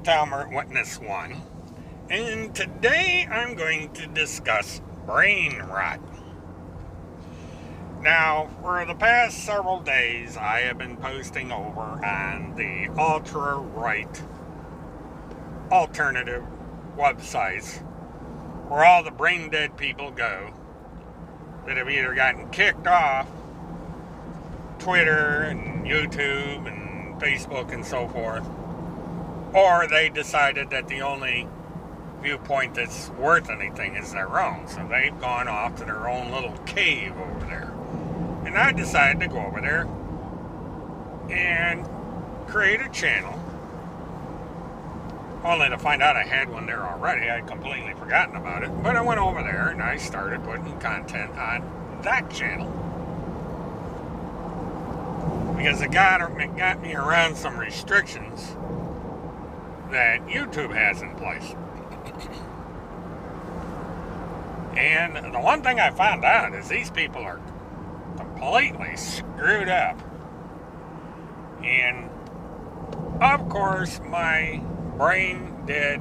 Talmert Witness 1, and today I'm going to discuss brain rot. Now, for the past several days, I have been posting over on the ultra-right alternative websites where all the brain-dead people go that have either gotten kicked off Twitter and YouTube and Facebook and so forth, or they decided that the only viewpoint that's worth anything is their own. So they've gone off to their own little cave over there. And I decided to go over there and create a channel, only to find out I had one there already. I'd completely forgotten about it. But I went over there and I started putting content on that channel, because it got me around some restrictions that YouTube has in place. And the one thing I found out is these people are completely screwed up. And of course, my brain dead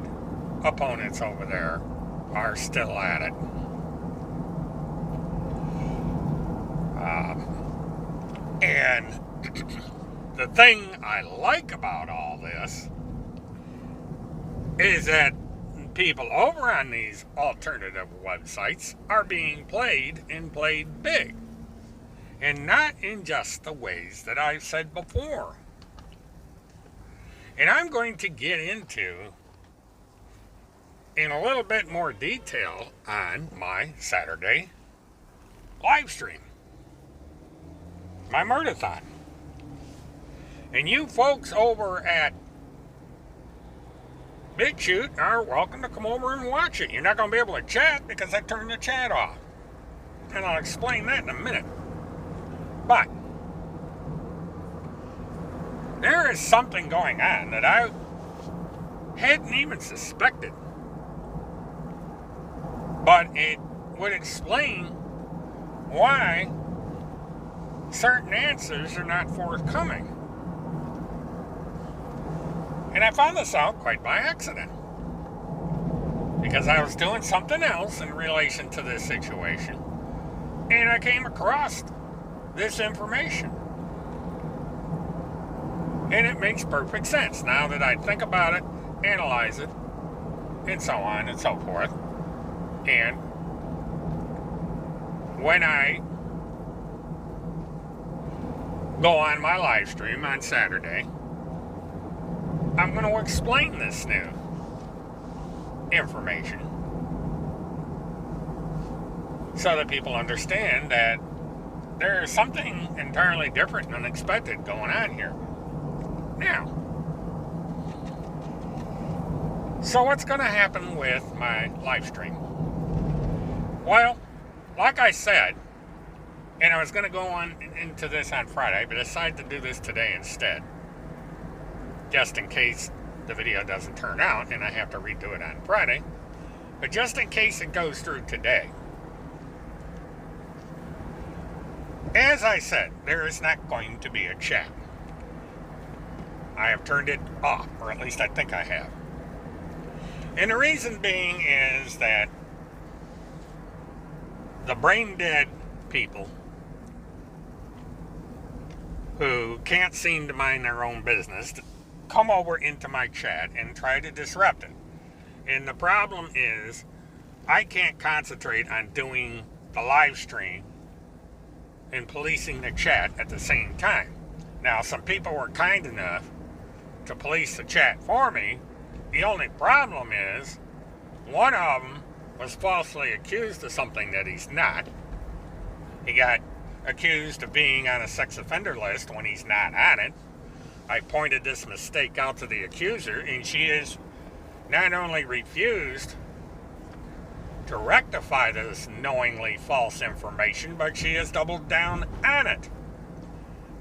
opponents over there are still at it. And the thing I like about all this is that people over on these alternative websites are being played and played big, and not in just the ways that I've said before. And I'm going to get into in a little bit more detail on my Saturday live stream, my Murdathon. And you folks over at BitChute are welcome to come over and watch it. You're not going to be able to chat because I turned the chat off. And I'll explain that in a minute. But there is something going on that I hadn't even suspected. But it would explain why certain answers are not forthcoming. And I found this out quite by accident, because I was doing something else in relation to this situation, and I came across this information. And it makes perfect sense now that I think about it, analyze it, and so on and so forth. And when I go on my live stream on Saturday, I'm going to explain this new information so that people understand that there is something entirely different and unexpected going on here. Now, so what's going to happen with my live stream? Well, like I said, and I was going to go on into this on Friday, but I decided to do this today instead, just in case the video doesn't turn out and I have to redo it on Friday. But just in case it goes through today, as I said, there is not going to be a chat. I have turned it off, or at least I think I have. And the reason being is that the brain dead people who can't seem to mind their own business come over into my chat and try to disrupt it. And the problem is, I can't concentrate on doing the live stream and policing the chat at the same time. Now, some people were kind enough to police the chat for me. The only problem is, one of them was falsely accused of something that he's not. He got accused of being on a sex offender list when he's not on it. I pointed this mistake out to the accuser, and she has not only refused to rectify this knowingly false information, but she has doubled down on it.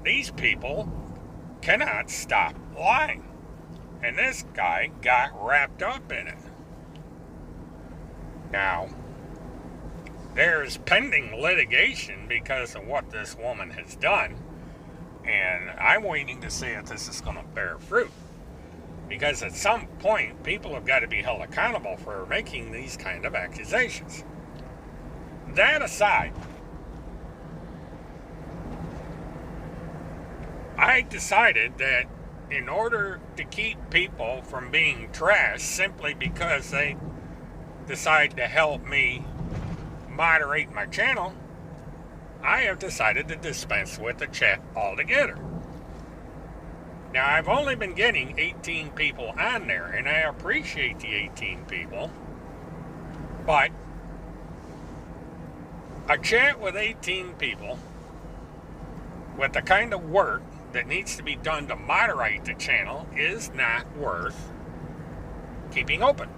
These people cannot stop lying. And this guy got wrapped up in it. Now, there's pending litigation because of what this woman has done. And I'm waiting to see if this is going to bear fruit. Because at some point, people have got to be held accountable for making these kind of accusations. That aside, I decided that in order to keep people from being trashed simply because they decide to help me moderate my channel, I have decided to dispense with the chat altogether. Now, I've only been getting 18 people on there, and I appreciate the 18 people, but a chat with 18 people with the kind of work that needs to be done to moderate the channel is not worth keeping open.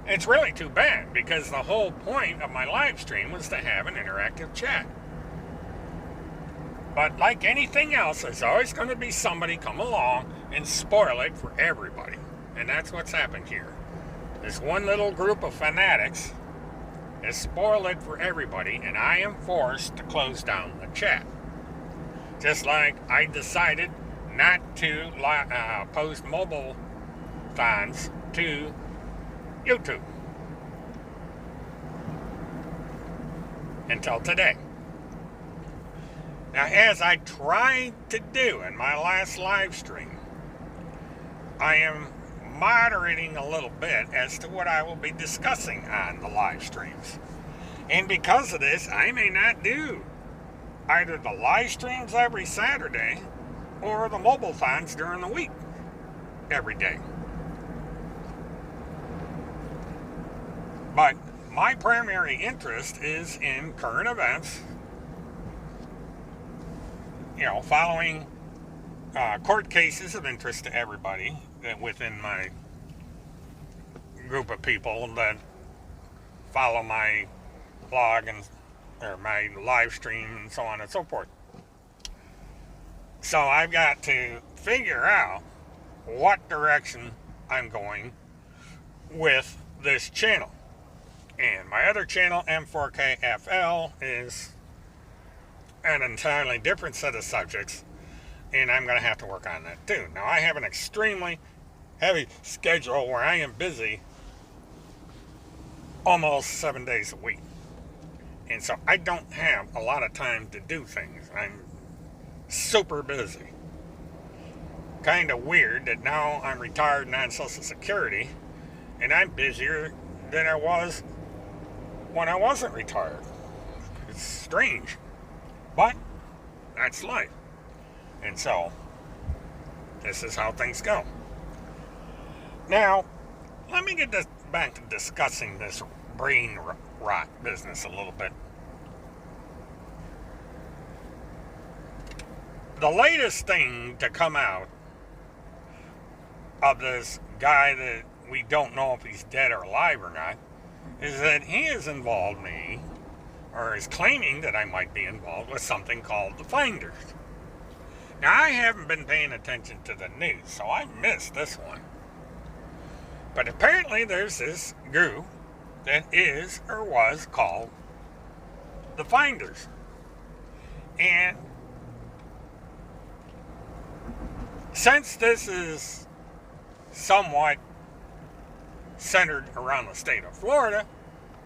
It's really too bad, because the whole point of my live stream was to have an interactive chat. But like anything else, there's always going to be somebody come along and spoil it for everybody. And that's what's happened here. This one little group of fanatics has spoiled it for everybody, and I am forced to close down the chat. Just like I decided not to post mobile thons to YouTube until today. Now, as I tried to do in my last live stream, I am moderating a little bit as to what I will be discussing on the live streams. And because of this, I may not do either the live streams every Saturday or the mobile thons during the week every day. But my primary interest is in current events, following court cases of interest to everybody within my group of people that follow my blog or my live stream and so on and so forth. So I've got to figure out what direction I'm going with this channel. And my other channel, M4KFL, is an entirely different set of subjects, and I'm going to have to work on that too. Now, I have an extremely heavy schedule where I am busy almost 7 days a week. And so I don't have a lot of time to do things. I'm super busy. Kind of weird that now I'm retired and on Social Security, and I'm busier than I was when I wasn't retired. It's strange, but that's life. And so this is how things go. Now, let me get back to discussing this brain rot business a little bit. The latest thing to come out of this guy that we don't know if he's dead or alive or not is that he has involved me, or is claiming that I might be involved with something called the Finders. Now, I haven't been paying attention to the news, so I missed this one. But apparently there's this group that is or was called the Finders. And since this is somewhat centered around the state of Florida,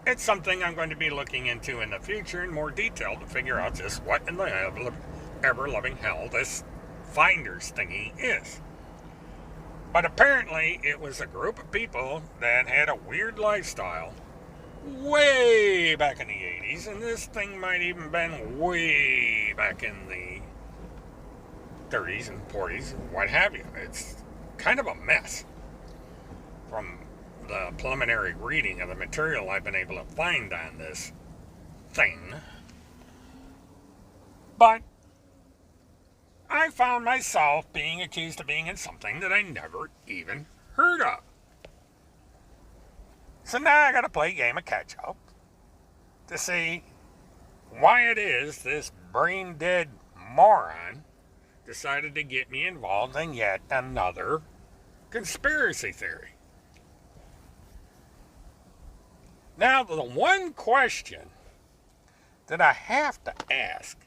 it's something I'm going to be looking into in the future in more detail to figure out just what in the ever-loving hell this Finders thingy is. But apparently it was a group of people that had a weird lifestyle way back in the 80s, and this thing might even been way back in the 30s and 40s, what have you. It's kind of a mess from the preliminary reading of the material I've been able to find on this thing. But I found myself being accused of being in something that I never even heard of. So now I gotta play a game of catch up to see why it is this brain dead moron decided to get me involved in yet another conspiracy theory. Now, the one question that I have to ask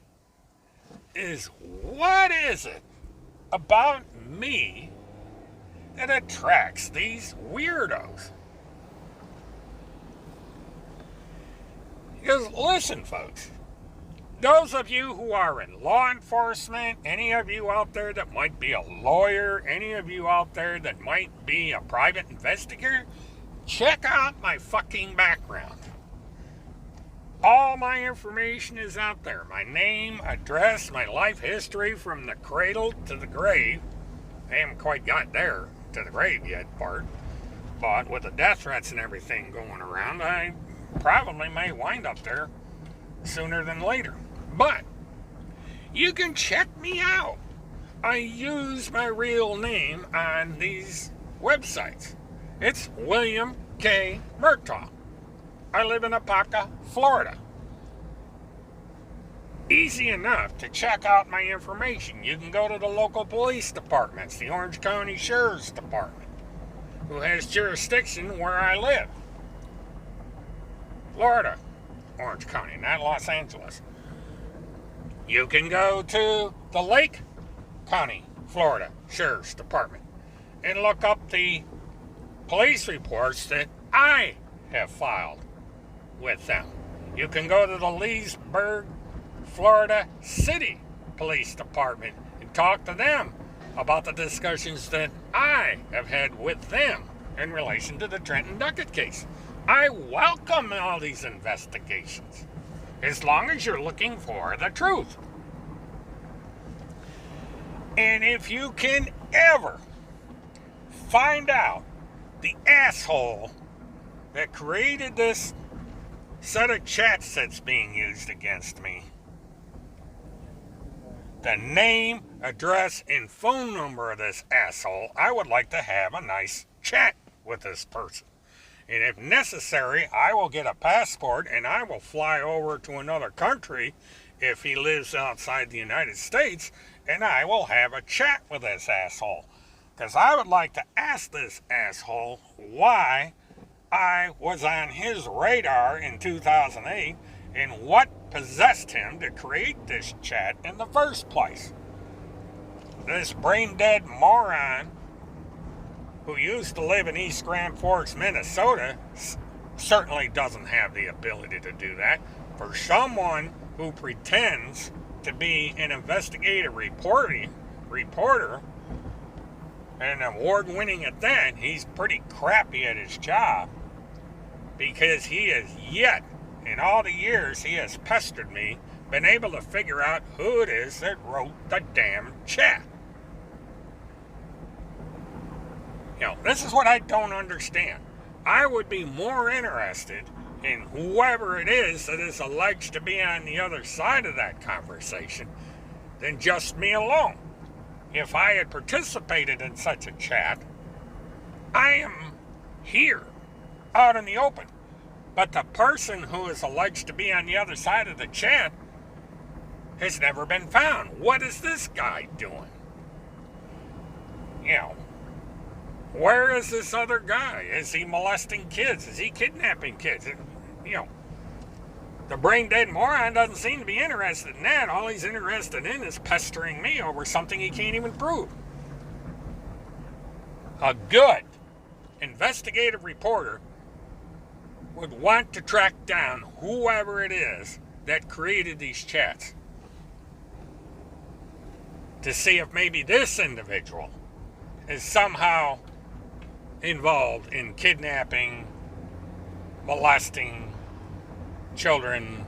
is, what is it about me that attracts these weirdos? Because listen, folks, those of you who are in law enforcement, any of you out there that might be a lawyer, any of you out there that might be a private investigator, check out my fucking background. All my information is out there. My name, address, my life history from the cradle to the grave. I haven't quite got there to the grave yet part. But with the death threats and everything going around, I probably may wind up there sooner than later. But you can check me out. I use my real name on these websites. It's William K. Murtaugh. I live in Apopka, Florida. Easy enough to check out my information. You can go to the local police departments, the Orange County Sheriff's Department, who has jurisdiction where I live. Florida, Orange County, not Los Angeles. You can go to the Lake County, Florida Sheriff's Department and look up the police reports that I have filed with them. You can go to the Leesburg, Florida City Police Department and talk to them about the discussions that I have had with them in relation to the Trenton Duckett case. I welcome all these investigations, as long as you're looking for the truth. And if you can ever find out the asshole that created this set of chats that's being used against me, the name, address, and phone number of this asshole, I would like to have a nice chat with this person. And if necessary, I will get a passport and I will fly over to another country if he lives outside the United States, and I will have a chat with this asshole. Because I would like to ask this asshole why I was on his radar in 2008 and what possessed him to create this chat in the first place. This brain-dead moron who used to live in East Grand Forks, Minnesota, certainly doesn't have the ability to do that. For someone who pretends to be an investigative reporter, and award-winning at that, he's pretty crappy at his job, because he has yet, in all the years he has pestered me, been able to figure out who it is that wrote the damn chat. You know, this is what I don't understand. I would be more interested in whoever it is that is alleged to be on the other side of that conversation than just me alone. If I had participated in such a chat, I am here, out in the open. But the person who is alleged to be on the other side of the chat has never been found. What is this guy doing? You know, where is this other guy? Is he molesting kids? Is he kidnapping kids? You know, the brain-dead moron doesn't seem to be interested in that. All he's interested in is pestering me over something he can't even prove. A good investigative reporter would want to track down whoever it is that created these chats to see if maybe this individual is somehow involved in kidnapping, molesting children,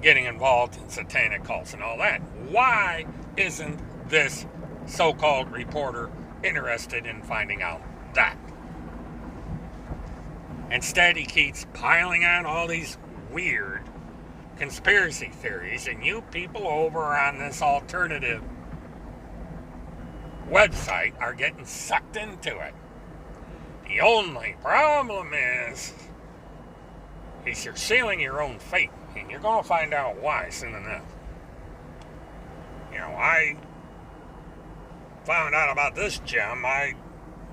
getting involved in satanic cults and all that. Why isn't this so-called reporter interested in finding out that? Instead, he keeps piling on all these weird conspiracy theories, and you people over on this alternative website are getting sucked into it. The only problem is you're sealing your own fate, and you're going to find out why soon enough. You know, I found out about this gem, I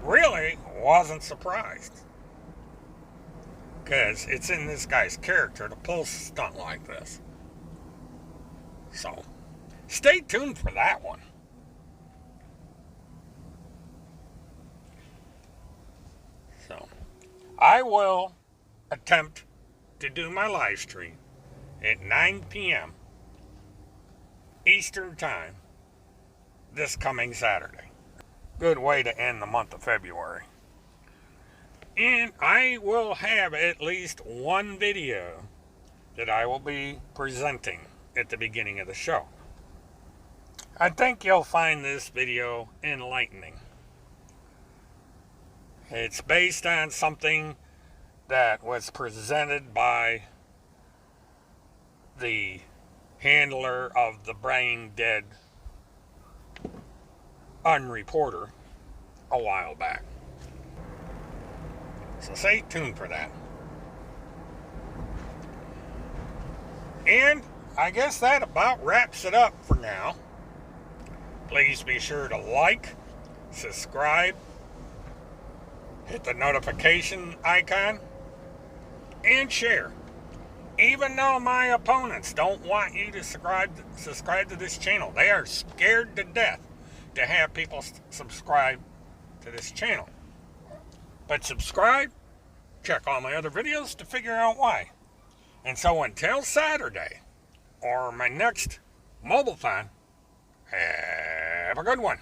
really wasn't surprised. Because it's in this guy's character to pull a stunt like this. So, stay tuned for that one. I will attempt to do my live stream at 9 p.m. Eastern Time this coming Saturday. Good way to end the month of February. And I will have at least one video that I will be presenting at the beginning of the show. I think you'll find this video enlightening. It's based on something that was presented by the handler of the brain dead unreporter a while back. So stay tuned for that. And I guess that about wraps it up for now. Please be sure to like, subscribe, hit the notification icon, and share. Even though my opponents don't want you to subscribe to this channel, they are scared to death to have people subscribe to this channel. But subscribe, check all my other videos to figure out why. And so until Saturday, or my next mobile-thon, have a good one.